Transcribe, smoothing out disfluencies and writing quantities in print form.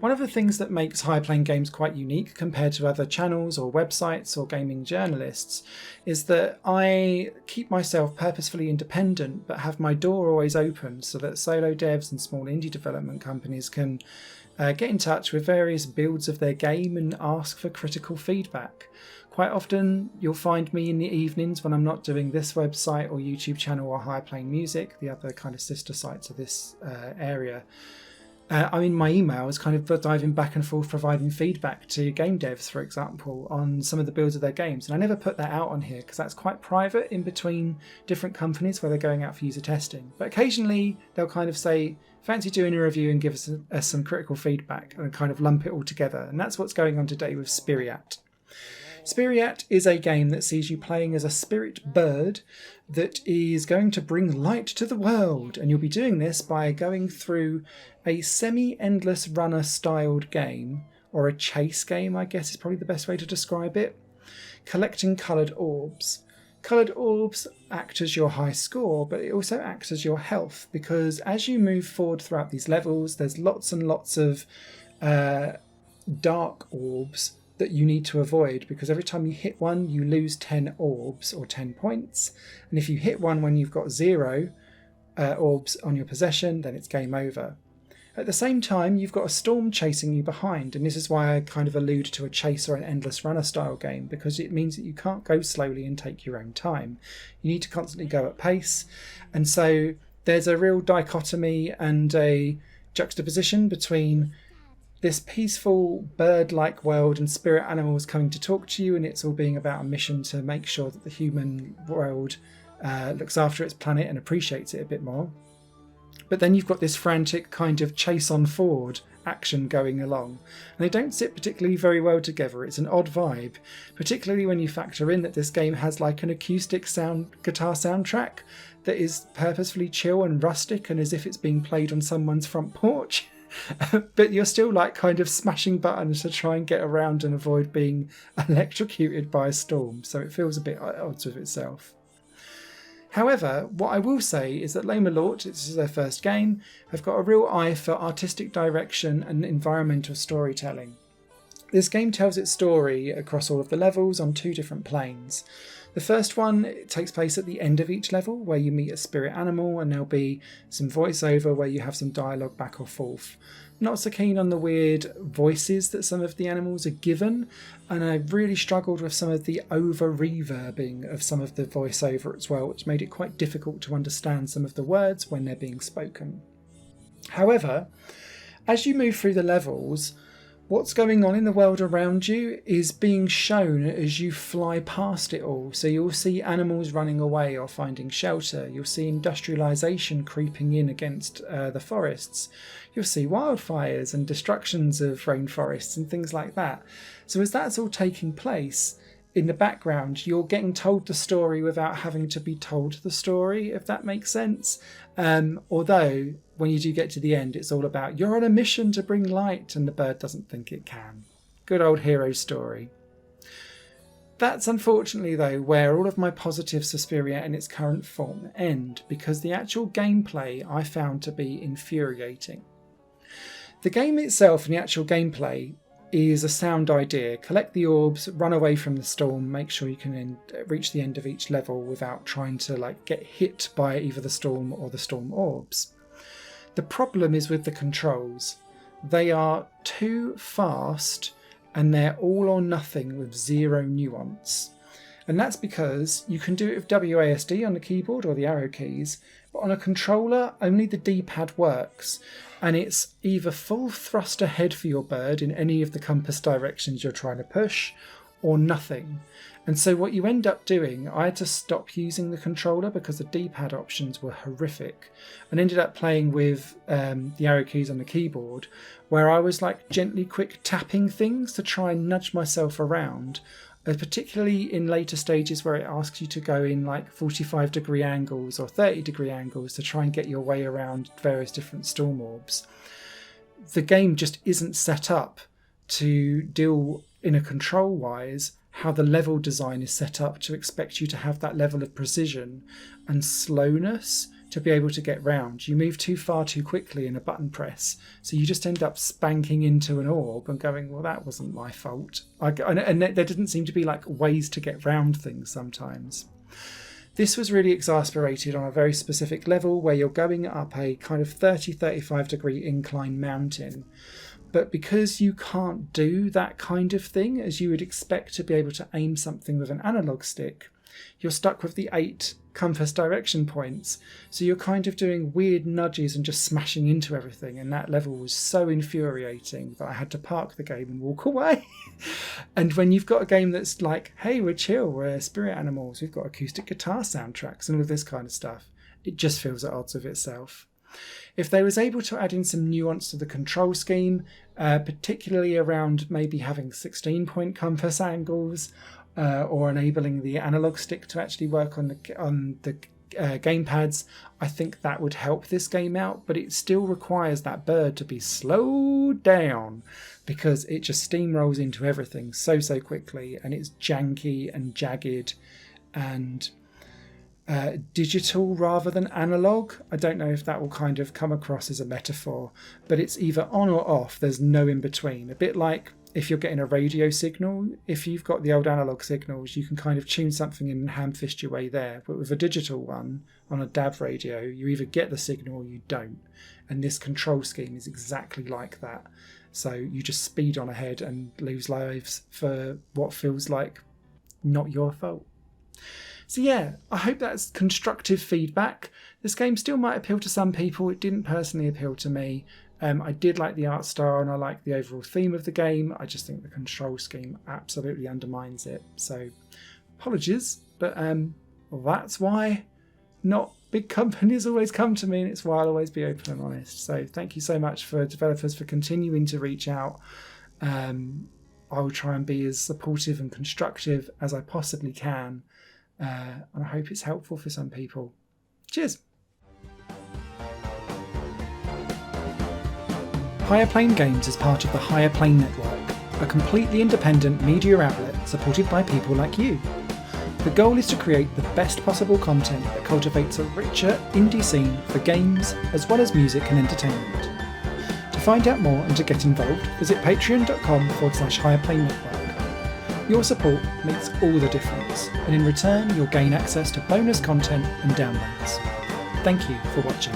One of the things that makes High Playing Games quite unique compared to other channels or websites or gaming journalists is that I keep myself purposefully independent but have my door always open so that solo devs and small indie development companies can get in touch with various builds of their game and ask for critical feedback. Quite often you'll find me in the evenings when I'm not doing this website or YouTube channel or High Playing Music, the other kind of sister sites of this area. I'm in my emails kind of diving back and forth providing feedback to game devs, for example, on some of the builds of their games. And I never put that out on here because that's quite private in between different companies where they're going out for user testing. But occasionally they'll kind of say, fancy doing a review and give us some critical feedback and kind of lump it all together. And that's what's going on today with Spiriat. Spiriat is a game that sees you playing as a spirit bird that is going to bring light to the world. And you'll be doing this by going through a semi-endless runner styled game, or a chase game, I guess is probably the best way to describe it, collecting coloured orbs. Coloured orbs act as your high score, but it also acts as your health, because as you move forward throughout these levels, there's lots and lots of dark orbs that you need to avoid, because every time you hit one you lose 10 orbs or 10 points, and if you hit one when you've got 0 orbs on your possession, then it's game over. At the same time, you've got a storm chasing you behind, and this is why I kind of allude to a chase or an endless runner style game, because it means that you can't go slowly and take your own time. You need to constantly go at pace, and so there's a real dichotomy and a juxtaposition between this peaceful bird-like world and spirit animals coming to talk to you, and it's all being about a mission to make sure that the human world looks after its planet and appreciates it a bit more. But then you've got this frantic kind of chase on forward action going along, and they don't sit particularly very well together. It's an odd vibe, particularly when you factor in that this game has like an acoustic guitar soundtrack that is purposefully chill and rustic and as if it's being played on someone's front porch. But you're still like kind of smashing buttons to try and get around and avoid being electrocuted by a storm, so it feels a bit at odds with itself. However, what I will say is that Les Malort, this is their first game, have got a real eye for artistic direction and environmental storytelling. This game tells its story across all of the levels on 2 different planes. The first one takes place at the end of each level, where you meet a spirit animal, and there'll be some voiceover where you have some dialogue back or forth. Not so keen on the weird voices that some of the animals are given, and I really struggled with some of the over-reverbing of some of the voiceover as well, which made it quite difficult to understand some of the words when they're being spoken. However, as you move through the levels, what's going on in the world around you is being shown as you fly past it all. So you'll see animals running away or finding shelter. You'll see industrialisation creeping in against the forests. You'll see wildfires and destructions of rainforests and things like that. So as that's all taking place, in the background, you're getting told the story without having to be told the story, if that makes sense. Although, when you do get to the end, it's all about, you're on a mission to bring light, and the bird doesn't think it can. Good old hero story. That's unfortunately, though, where all of my positives for Spiriat in its current form end, because the actual gameplay I found to be infuriating. The game itself and the actual gameplay is a sound idea. Collect the orbs, run away from the storm, make sure you can reach the end of each level without trying to get hit by either the storm or the storm orbs. The problem is with the controls. They are too fast and they're all or nothing with 0 nuance. And that's because you can do it with WASD on the keyboard or the arrow keys, but on a controller only the D-pad works, and it's either full thrust ahead for your bird in any of the compass directions you're trying to push, or nothing. And so what you end up doing, I had to stop using the controller because the D-pad options were horrific, and ended up playing with the arrow keys on the keyboard, where I was gently quick tapping things to try and nudge myself around, particularly in later stages where it asks you to go in 45-degree angles or 30-degree angles to try and get your way around various different storm orbs. The game just isn't set up to deal in a control-wise how the level design is set up to expect you to have that level of precision and slowness to be able to get round. You move too far too quickly in a button press, so you just end up spanking into an orb and going, well, that wasn't my fault. And there didn't seem to be like ways to get round things sometimes. This was really exasperated on a very specific level where you're going up a kind of 30-35 degree incline mountain. But because you can't do that kind of thing as you would expect to be able to aim something with an analog stick, you're stuck with the 8 compass direction points. So you're kind of doing weird nudges and just smashing into everything. And that level was so infuriating that I had to park the game and walk away. And when you've got a game that's like, hey, we're chill, we're spirit animals, we've got acoustic guitar soundtracks and all of this kind of stuff, it just feels at odds with itself. If they was able to add in some nuance to the control scheme, particularly around maybe having 16-point compass angles, or enabling the analog stick to actually work on the gamepads, I think that would help this game out. But it still requires that bird to be slowed down because it just steamrolls into everything so quickly, and it's janky and jagged and digital rather than analog. I don't know if that will kind of come across as a metaphor, but it's either on or off. There's no in between. A bit like if you're getting a radio signal, if you've got the old analog signals, you can kind of tune something in and ham-fist your way there. But with a digital one on a DAB radio, you either get the signal or you don't. And this control scheme is exactly like that. So you just speed on ahead and lose lives for what feels like not your fault. So yeah, I hope that's constructive feedback. This game still might appeal to some people. It didn't personally appeal to me. I did like the art style and I like the overall theme of the game. I just think the control scheme absolutely undermines it. So apologies, but that's why not big companies always come to me, and it's why I'll always be open and honest. So thank you so much for developers for continuing to reach out. I will try and be as supportive and constructive as I possibly can. And I hope it's helpful for some people. Cheers! Higher Plane Games is part of the Higher Plane Network, a completely independent media outlet supported by people like you. The goal is to create the best possible content that cultivates a richer indie scene for games as well as music and entertainment. To find out more and to get involved, visit patreon.com/Higher Network. Your support makes all the difference, and in return you'll gain access to bonus content and downloads. Thank you for watching.